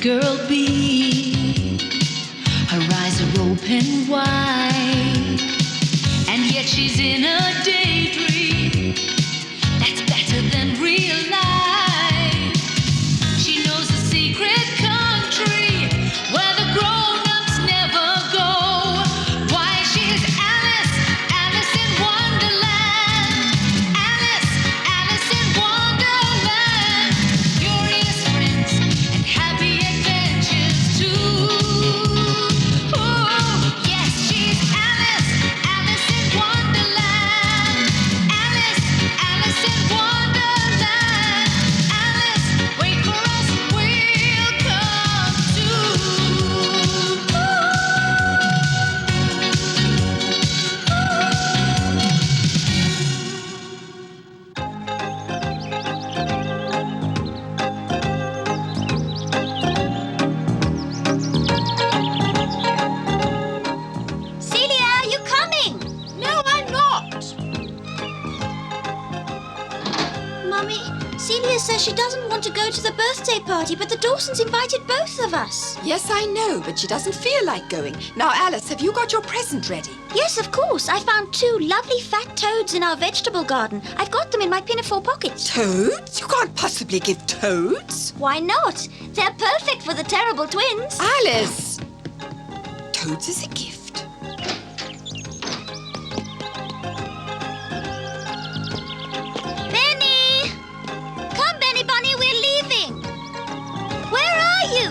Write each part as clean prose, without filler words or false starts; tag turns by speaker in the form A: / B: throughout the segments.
A: girl be? Her eyes are open wide, and yet she's in a daydream that's better than real life. She knows a secret country where the grown-ups never go. Why, she's Alice, Alice in Wonderland. Alice, Alice in Wonderland. Curious friends and happy adventures too. Oh, yes, she's Alice, Alice in Wonderland. Alice, Alice in Wonderland. Alice, wait for us, we'll come too.
B: Celia, are you coming?
C: No, I'm not.
B: Mummy, Celia says she doesn't want to go to the birthday party, but the Dawsons invited both of us.
C: Yes, I know, but she doesn't feel like going. Now, Alice, have you got your present ready?
B: Yes, of course. I found 2 lovely fat toads in our vegetable garden. I've got them in my pinafore pocket.
C: Toads? You can't possibly give toads.
B: Why not? They're perfect for the terrible twins.
C: Alice! Toads is a gift.
B: Benny! Come, Benny Bunny, we're leaving. Where are you?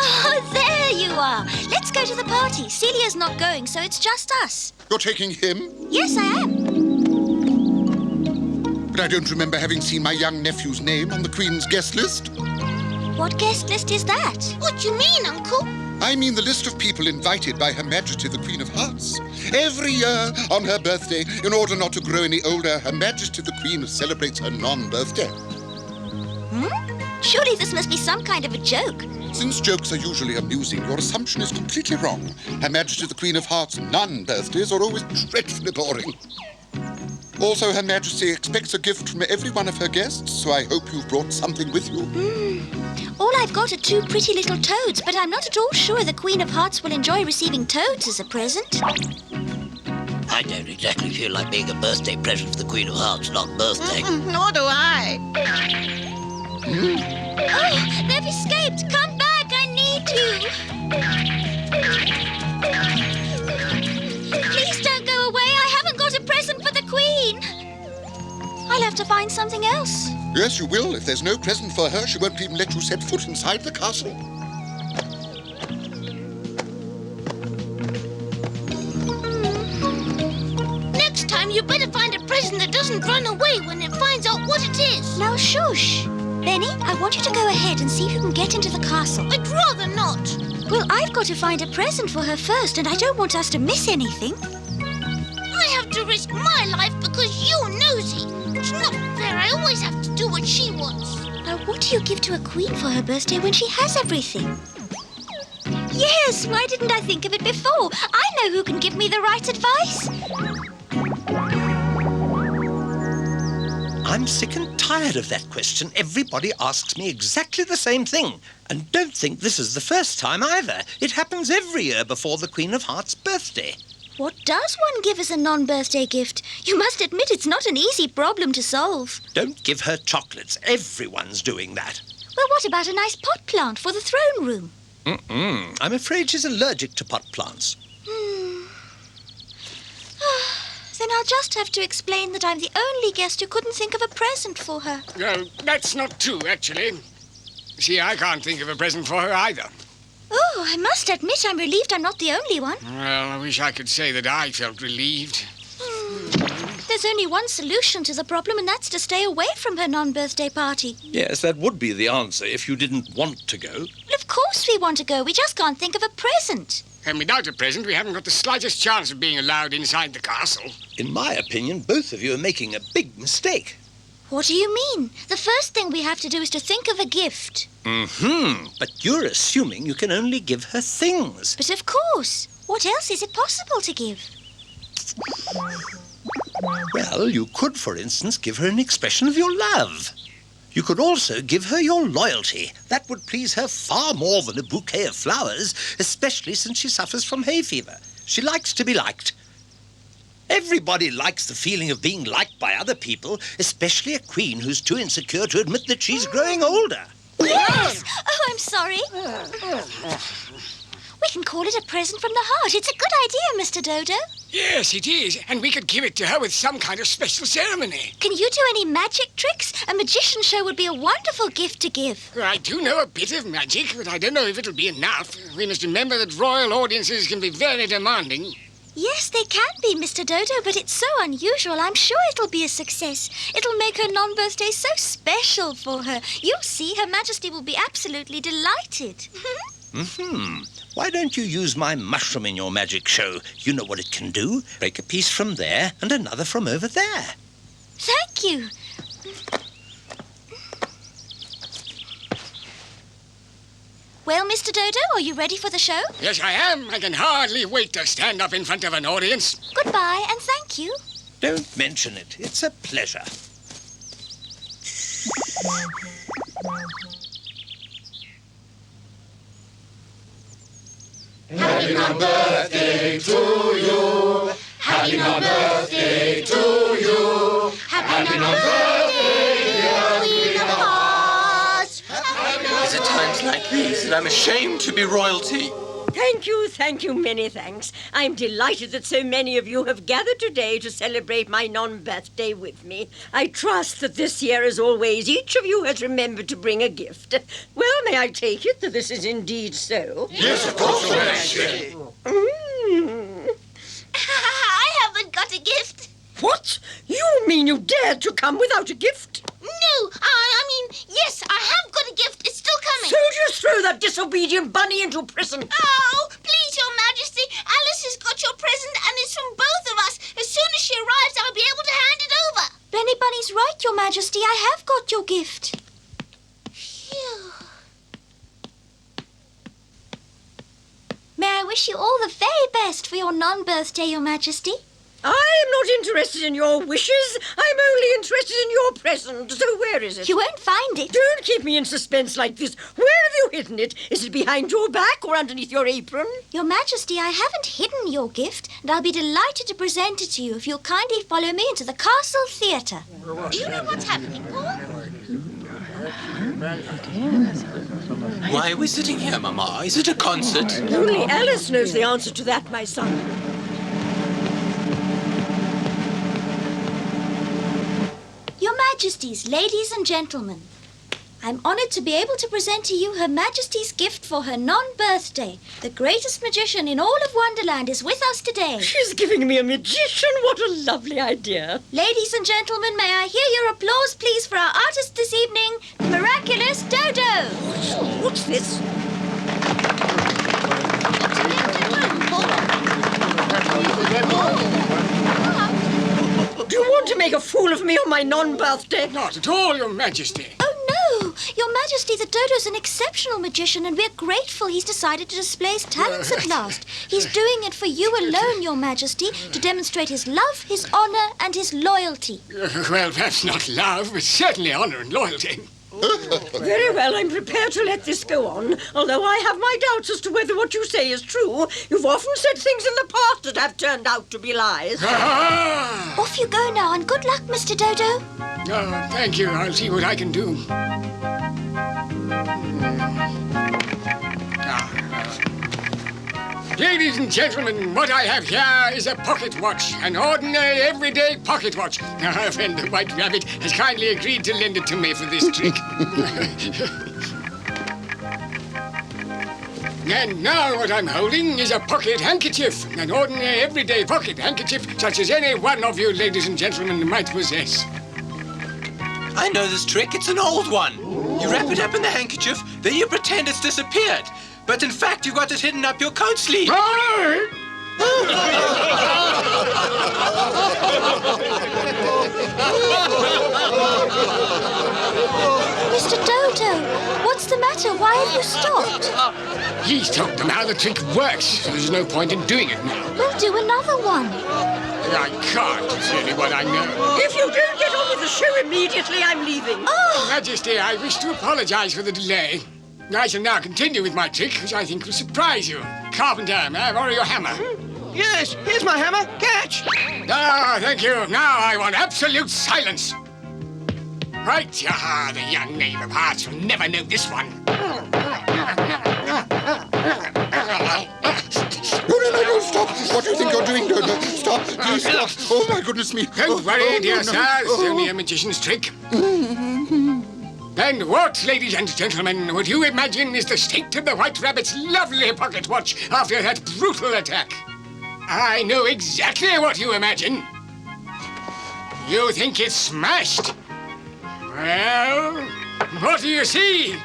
B: Oh, there you are. Let's go to the party. Celia's not going, so it's just us.
D: You're taking him?
B: Yes, I am.
D: But I don't remember having seen my young nephew's name on the Queen's guest list.
B: What guest list is that? What do you mean, Uncle?
D: I mean the list of people invited by Her Majesty the Queen of Hearts. Every year on her birthday, in order not to grow any older, Her Majesty the Queen celebrates her non-birthday.
B: Surely this must be some kind of a joke.
D: Since jokes are usually amusing, your assumption is completely wrong. Her Majesty the Queen of Hearts' non-birthdays are always dreadfully boring. Also, Her Majesty expects a gift from every one of her guests, so I hope you've brought something with you.
B: All I've got are 2 pretty little toads, but I'm not at all sure the Queen of Hearts will enjoy receiving toads as a present.
E: I don't exactly feel like being a birthday present for the Queen of Hearts' non-birthday.
C: Nor do I.
B: Oh, they've escaped! Come back, I need you! Please don't go away, I haven't got a present for the Queen! I'll have to find something else.
D: Yes, you will. If there's no present for her, she won't even let you set foot inside the castle.
B: Next time you better find a present that doesn't run away when it finds out what it is. Now shush. Benny, I want you to go ahead and see if you can get into the castle. I'd rather not. Well, I've got to find a present for her first, and I don't want us to miss anything. I have to risk my life because you're nosy. It's not fair. I always have to do what she wants. Now, what do you give to a queen for her birthday when she has everything? Yes, why didn't I think of it before? I know who can give me the right advice.
F: I'm sick and tired of that question. Everybody asks me exactly the same thing. And don't think this is the first time either. It happens every year before the Queen of Hearts' birthday.
B: What does one give as a non-birthday gift? You must admit it's not an easy problem to solve.
F: Don't give her chocolates. Everyone's doing that.
B: Well, what about a nice pot plant for the throne room?
F: I'm afraid she's allergic to pot plants.
B: Then I'll just have to explain that I'm the only guest who couldn't think of a present for her.
G: Well, that's not true, actually. See, I can't think of a present for her either.
B: Oh, I must admit I'm relieved I'm not the only one.
G: Well, I wish I could say that I felt relieved.
B: There's only one solution to the problem, and that's to stay away from her non-birthday party.
F: Yes, that would be the answer if you didn't want to go.
B: Well, of course we want to go. We just can't think of a present.
G: And without a present, we haven't got the slightest chance of being allowed inside the castle.
F: In my opinion, both of you are making a big mistake.
B: What do you mean? The first thing we have to do is to think of a gift.
F: But you're assuming you can only give her things.
B: But of course. What else is it possible to give?
F: Well, you could, for instance, give her an expression of your love. You could also give her your loyalty. That would please her far more than a bouquet of flowers, especially since she suffers from hay fever. She likes to be liked. Everybody likes the feeling of being liked by other people, especially a queen who's too insecure to admit that she's growing older.
B: Yes! Oh, I'm sorry. We can call it a present from the heart. It's a good idea, Mr. Dodo.
G: Yes, it is. And we could give it to her with some kind of special ceremony.
B: Can you do any magic tricks? A magician show would be a wonderful gift to give.
G: I do know a bit of magic, but I don't know if it'll be enough. We must remember that royal audiences can be very demanding.
B: Yes, they can be, Mr. Dodo, but it's so unusual. I'm sure it'll be a success. It'll make her non-birthday so special for her. You'll see, Her Majesty will be absolutely delighted.
F: Why don't you use my mushroom in your magic show? You know what it can do. Break a piece from there and another from over there.
B: Thank you. Well, Mr. Dodo, are you ready for the show?
G: Yes, I am. I can hardly wait to stand up in front of an audience.
B: Goodbye, and thank you.
F: Don't mention it. It's a pleasure.
D: Happy non-birthday to you. Happy non-birthday to you.
B: Happy non-birthday, dear Queen of Hearts.
H: It's at times like these that I'm ashamed to be royalty.
I: Thank you, many thanks. I'm delighted that so many of you have gathered today to celebrate my non-birthday with me. I trust that this year, as always, each of you has remembered to bring a gift. Well, may I take it that this is indeed so?
D: Yes, of course, Your Majesty.
B: I haven't got a gift.
I: What? You mean you dared to come without a gift?
B: No, I mean, yes, I have got a gift. It's still coming.
I: So just throw that disobedient bunny into prison.
B: Oh, please, Your Majesty. Alice has got your present and it's from both of us. As soon as she arrives, I'll be able to hand it over. Benny Bunny's right, Your Majesty. I have got your gift. Phew. May I wish you all the very best for your non-birthday, Your Majesty?
I: I am not interested in your wishes. I'm only interested in your present. So where is it?
B: You won't find it.
I: Don't keep me in suspense like this. Where have you hidden it? Is it behind your back or underneath your apron?
B: Your Majesty, I haven't hidden your gift, and I'll be delighted to present it to you if you'll kindly follow me into the Castle Theatre. Do you know what's happening, Paul?
H: Why are we sitting here, Mama? Is it a concert?
I: Only Alice knows the answer to that, my son.
B: Your Majesties, ladies and gentlemen, I'm honoured to be able to present to you Her Majesty's gift for her non-birthday. The greatest magician in all of Wonderland is with us today.
I: She's giving me a magician. What a lovely idea.
B: Ladies and gentlemen, may I hear your applause, please, for our artist this evening, the miraculous Dodo.
I: What's this? Do you want to make a fool of me on my non-birthday?
G: Not at all, Your Majesty.
B: Oh, no! Your Majesty, the Dodo's an exceptional magician, and we're grateful he's decided to display his talents at last. He's doing it for you alone, Your Majesty, to demonstrate his love, his honour, and his loyalty.
G: Well, perhaps not love, but certainly honour and loyalty.
I: Very well, I'm prepared to let this go on, although I have my doubts as to whether what you say is true. You've often said things in the past that have turned out to be lies.
G: Ah!
B: Off you go now, and good luck, Mr. Dodo.
G: Oh, thank you. I'll see what I can do. Ladies and gentlemen, what I have here is a pocket watch, an ordinary, everyday pocket watch. Our friend the White Rabbit has kindly agreed to lend it to me for this trick. And now what I'm holding is a pocket handkerchief, an ordinary, everyday pocket handkerchief, such as any one of you, ladies and gentlemen, might possess.
H: I know this trick. It's an old one. You wrap it up in the handkerchief, then you pretend it's disappeared. But in fact, you got it hidden up your coat sleeve.
B: Mr. Dodo, what's the matter? Why have you stopped?
G: He's told them how the trick works, so there's no point in doing it now.
B: We'll do another one.
G: I can't. It's the only one I know.
I: If you don't get on with the show immediately, I'm leaving.
G: Majesty, I wish to apologize for the delay. I shall now continue with my trick, which I think will surprise you. Carpenter, may I borrow your hammer?
F: Yes, here's my hammer. Catch!
G: Ah, thank you. Now I want absolute silence. Right, the young knave of hearts will never know this one.
D: No, stop. What do you think you're doing, Dodo? Stop, please stop. Oh, my goodness me.
G: Don't worry, dear
D: no.
G: sir. It's only a magician's trick. And what, ladies and gentlemen, would you imagine is the state of the White Rabbit's lovely pocket watch after that brutal attack? I know exactly what you imagine. You think it's smashed? Well, what do you see?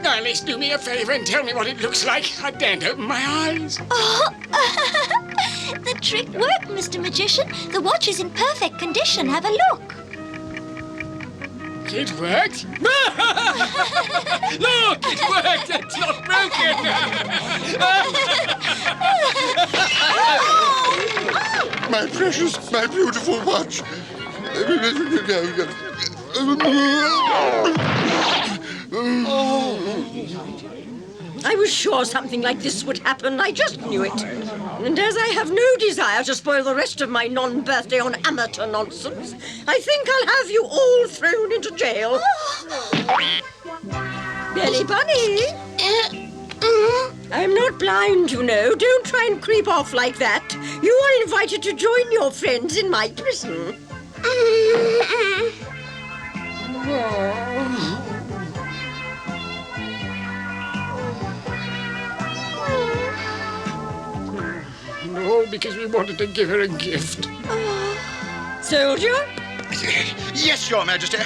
G: Alice, do me a favor and tell me what it looks like. I daren't open my eyes.
B: The trick worked, Mr. Magician. The watch is in perfect condition. Have a look.
G: It worked? Look, it worked. It's not broken.
D: My precious, my beautiful watch.
I: I was sure something like this would happen. I just knew it. And as I have no desire to spoil the rest of my non-birthday on amateur nonsense, I think I'll have you all thrown into jail. Belly Bunny! I'm not blind, you know. Don't try and creep off like that. You are invited to join your friends in my prison.
G: All because we wanted to give her a gift.
I: Soldier,
J: Yes, Your Majesty.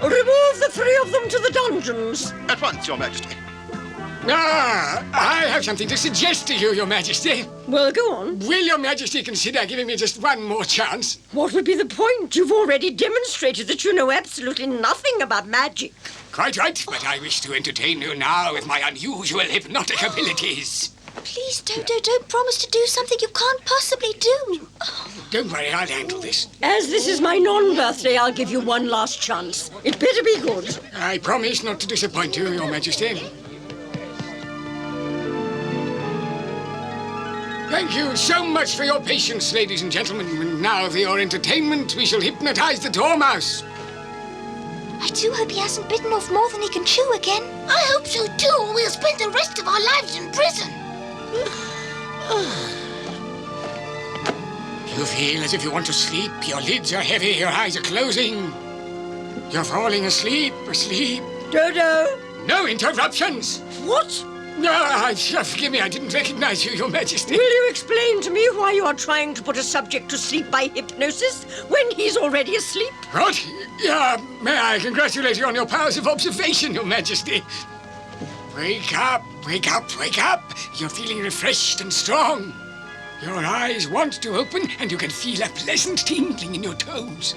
I: remove the three of them to the dungeons.
J: At once, Your Majesty.
G: I have something to suggest to you, Your Majesty.
I: Well, go on.
G: Will Your Majesty consider giving me just one more chance?
I: What would be the point? You've already demonstrated that you know absolutely nothing about magic.
G: Quite right, but I wish to entertain you now with my unusual hypnotic abilities.
B: Please, Dodo, don't promise to do something you can't possibly do.
G: Don't worry, I'll handle this.
I: As this is my non-birthday, I'll give you one last chance. It better be good.
G: I promise not to disappoint you, Your Majesty. Thank you so much for your patience, ladies and gentlemen. And now for your entertainment, we shall hypnotize the Dormouse.
B: I do hope he hasn't bitten off more than he can chew again. I hope so too, or we'll spend the rest of our lives in prison.
G: You feel as if you want to sleep. Your lids are heavy, your eyes are closing. You're falling asleep.
I: Dodo!
G: No interruptions!
I: What?
G: No, forgive me, I didn't recognize you, Your Majesty.
I: Will you explain to me why you are trying to put a subject to sleep by hypnosis when he's already asleep?
G: What? May I congratulate you on your powers of observation, Your Majesty. Wake up, wake up, wake up. You're feeling refreshed and strong. Your eyes want to open and you can feel a pleasant tingling in your toes.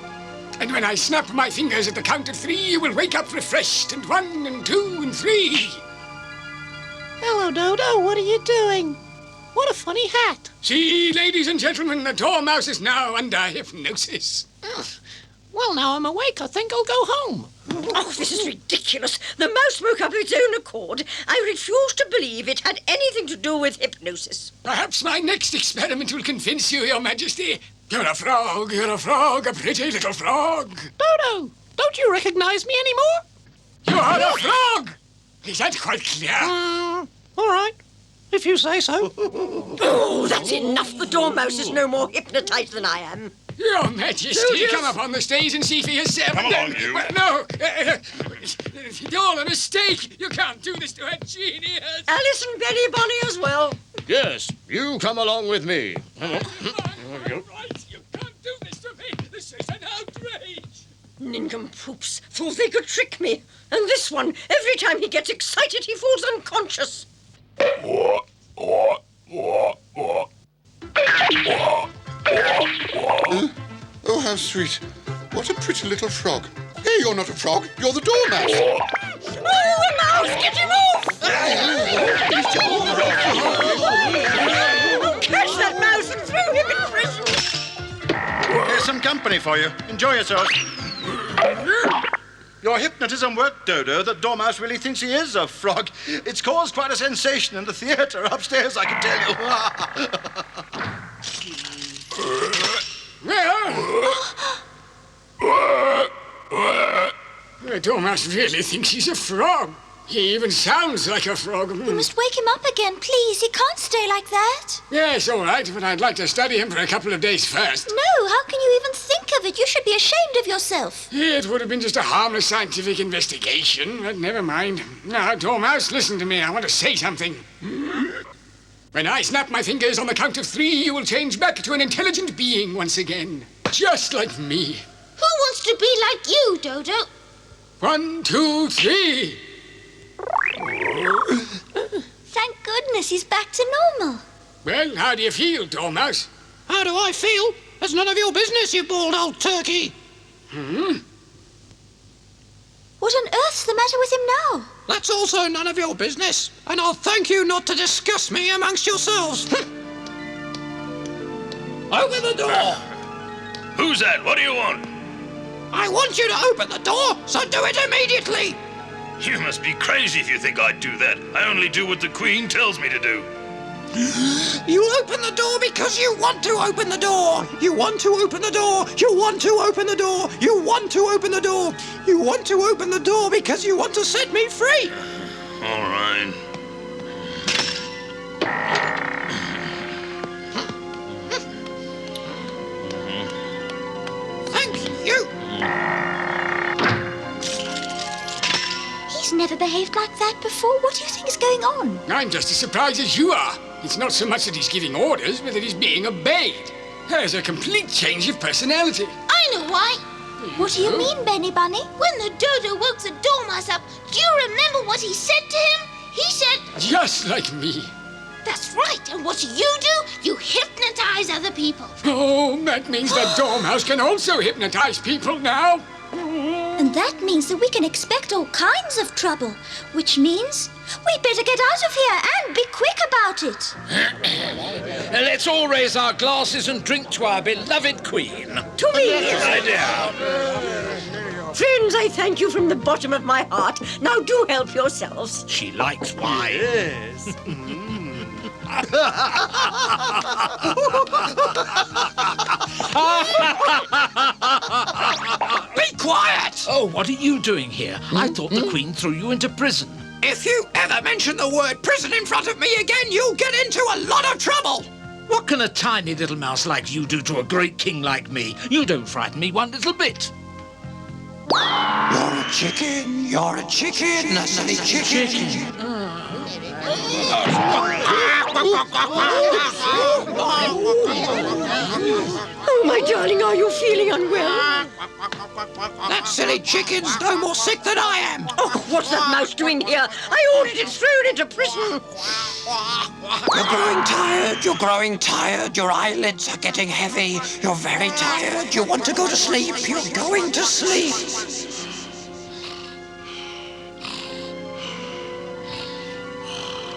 G: And when I snap my fingers at the count of 3, you will wake up refreshed, and 1 and 2 and 3.
K: Hello, Dodo. What are you doing? What a funny hat.
G: See, ladies and gentlemen, the Dormouse is now under hypnosis.
K: Well, now I'm awake. I think I'll go home.
I: Oh, this is ridiculous. The mouse woke up of its own accord. I refuse to believe it had anything to do with hypnosis.
G: Perhaps my next experiment will convince you, Your Majesty. You're a frog, a pretty little frog.
K: Dodo, don't you recognize me anymore?
G: You are a frog! Is that quite clear?
K: All right, if you say so.
I: Oh, that's enough. The Dormouse is no more hypnotized than I am.
G: Your Majesty,
I: Soldiers.
G: come up on the stage and see for yourself.
J: Come along, you.
G: No, it's all a mistake. You can't do this to a genius.
I: Alice and Benny Bunny as well.
L: Yes, you come along with me.
G: Right, you can't do this to me. This is an outrage.
I: Nincompoops thought they could trick me. And this one, every time he gets excited, he falls unconscious.
D: Oh, how sweet. What a pretty little frog. Hey, you're not a frog. You're the Dormouse.
I: Oh, the mouse! Get him off! Catch that mouse and throw him in prison!
J: Here's some company for you. Enjoy yourself. Your hypnotism worked, Dodo. That dormouse really thinks he is a frog. It's caused quite a sensation in the theatre upstairs, I can tell
G: you. The dormouse really thinks he's a frog. He even sounds like a frog.
B: You must wake him up again, please. He can't stay like that.
G: Yes, all right, but I'd like to study him for a couple of days first.
B: No, how can you even think of it? You should be ashamed of yourself.
G: It would have been just a harmless scientific investigation, but never mind. Now, Dormouse, listen to me. I want to say something. When I snap my fingers on the count of 3, you will change back to an intelligent being once again. Just like me.
B: Who wants to be like you, Dodo?
G: 1, 2, 3.
B: Thank goodness he's back to normal.
G: Well, how do you feel, Dormouse?
K: How do I feel? That's none of your business, you bald old turkey.
B: What on earth's the matter with him now?
K: That's also none of your business, and I'll thank you not to discuss me amongst yourselves. Open the door!
M: Who's that? What do you want?
K: I want you to open the door, so do it immediately!
M: You must be crazy if you think I'd do that. I only do what the Queen tells me to do.
K: You open the door because you want to open the door. You want to open the door. You want to open the door. You want to open the door. You want to open the door because you want to set me free.
M: All right.
K: Thank you.
B: He's never behaved like that before. What do you think is going on?
G: I'm just as surprised as you are. It's not so much that he's giving orders, but that he's being obeyed. There's a complete change of personality.
B: I know why. What do you mean, Benny Bunny? When the Dodo woke the dormouse up, do you remember what he said to him? He said...
G: Just like me.
B: That's right. And what do? You hypnotize other people.
G: Oh, that means the dormouse can also hypnotize people now.
B: And that means that we can expect all kinds of trouble, which means we'd better get out of here and be quick about it.
L: Let's all raise our glasses and drink to our beloved Queen.
I: To me!
L: Right down.
I: Friends, I thank you from the bottom of my heart. Now do help yourselves.
L: She likes wine.
J: Yes.
K: Be quiet!
L: Oh, what are you doing here? I thought the Queen threw you into prison.
K: If you ever mention the word prison in front of me again, you'll get into a lot of trouble.
L: What can a tiny little mouse like you do to a great king like me? You don't frighten me one little bit.
K: You're a chicken, a silly chicken.
I: Oh, my darling, are you feeling unwell?
K: That silly chicken's no more sick than I am.
I: Oh, what's that mouse doing here? I ordered it thrown into prison.
K: You're growing tired, your eyelids are getting heavy, you're very tired, you want to go to sleep, you're going to sleep.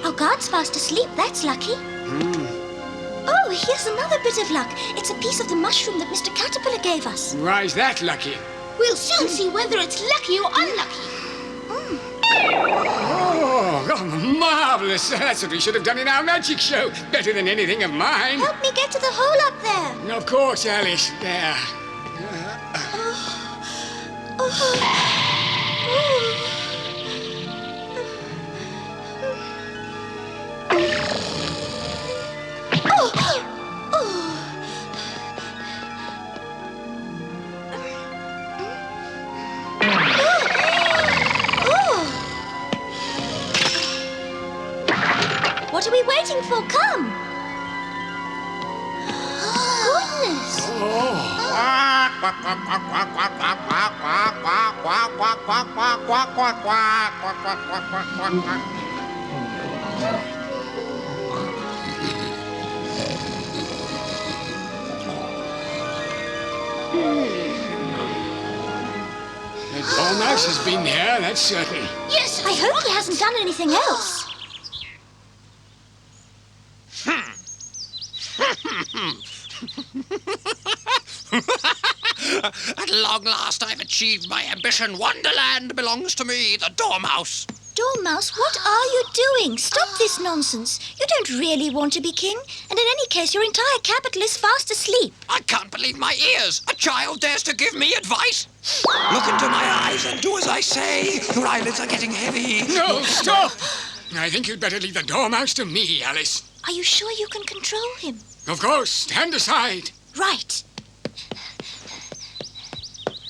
B: Our guard's fast asleep, that's lucky. Oh, here's another bit of luck. It's a piece of the mushroom that Mr. Caterpillar gave us.
G: Why's that lucky?
B: We'll soon see whether it's lucky or unlucky.
G: Oh, marvellous. That's what we should have done in our magic show. Better than anything of mine.
B: Help me get to the hole up there.
G: Of course, Alice. There.
B: What are we waiting for? Come! Goodness!
G: The dormouse has been here, that's certain.
B: Yes, I hope he hasn't done anything else.
K: At long last, I've achieved my ambition. Wonderland belongs to me, the Dormouse.
B: Dormouse, what are you doing? Stop this nonsense. You don't really want to be king. And in any case, your entire capital is fast asleep.
K: I can't believe my ears. A child dares to give me advice. Look into my eyes and do as I say. Your eyelids are getting heavy.
G: No, stop! I think you'd better leave the Dormouse to me, Alice.
B: Are you sure you can control him?
G: Of course. Stand aside.
B: Right.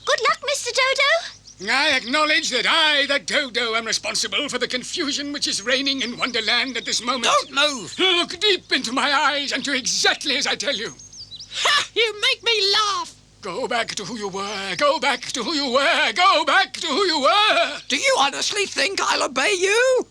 B: Good luck, Mr. Dodo.
G: I acknowledge that I, the Dodo, am responsible for the confusion which is reigning in Wonderland at this moment.
K: Don't move.
G: Look deep into my eyes and do exactly as I tell you.
K: Ha! You make me laugh.
G: Go back to who you were. Go back to who you were. Go back to who you were.
K: Do you honestly think I'll obey you?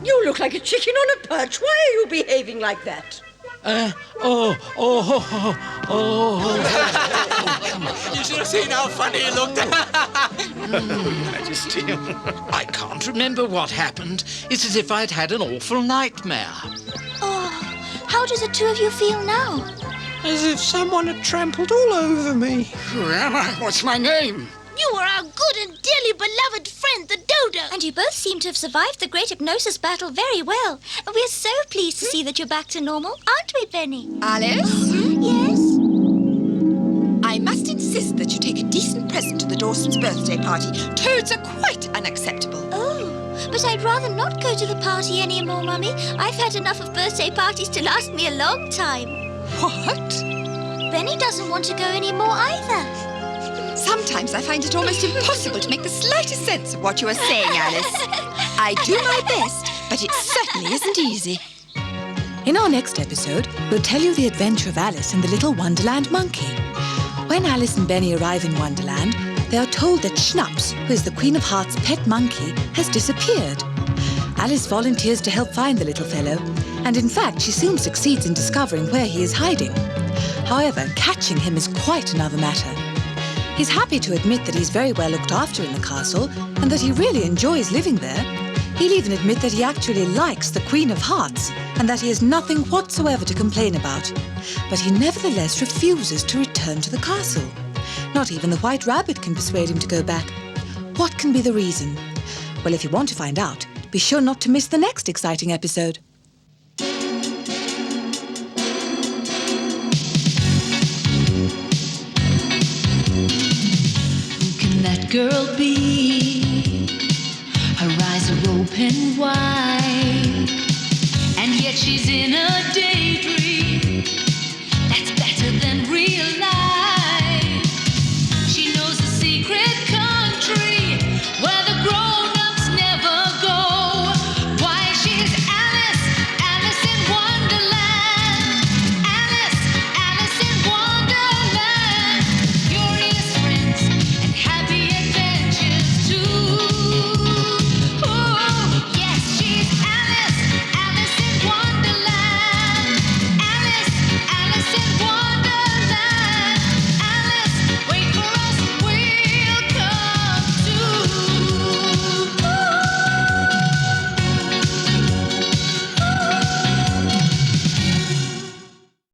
I: You look like a chicken on a perch. Why are you behaving like that?
K: You should have seen how funny he looked.
L: Majesty, I can't remember what happened. It's as if I'd had an awful nightmare.
B: Oh, how do the two of you feel now?
K: As if someone had trampled all over me.
G: Who am I? What's my name?
B: You are our good and dearly beloved friend, the Dodo. And you both seem to have survived the great hypnosis battle very well. And we're so pleased to see that you're back to normal, aren't we, Benny?
C: Alice?
B: Yes?
C: I must insist that you take a decent present to the Dawsons' birthday party. Toads are quite unacceptable.
B: Oh, but I'd rather not go to the party anymore, Mummy. I've had enough of birthday parties to last me a long time.
C: What?
B: Benny doesn't want to go anymore either.
C: Sometimes I find it almost impossible to make the slightest sense of what you are saying, Alice. I do my best, but it certainly isn't easy.
N: In our next episode, we'll tell you the adventure of Alice and the little Wonderland monkey. When Alice and Benny arrive in Wonderland, they are told that Schnaps, who is the Queen of Hearts' pet monkey, has disappeared. Alice volunteers to help find the little fellow, and in fact, she soon succeeds in discovering where he is hiding. However, catching him is quite another matter. He's happy to admit that he's very well looked after in the castle and that he really enjoys living there. He'll even admit that he actually likes the Queen of Hearts and that he has nothing whatsoever to complain about. But he nevertheless refuses to return to the castle. Not even the White Rabbit can persuade him to go back. What can be the reason? Well, if you want to find out, be sure not to miss the next exciting episode.
A: That girl be? Her eyes are open wide, and yet she's in a daydream.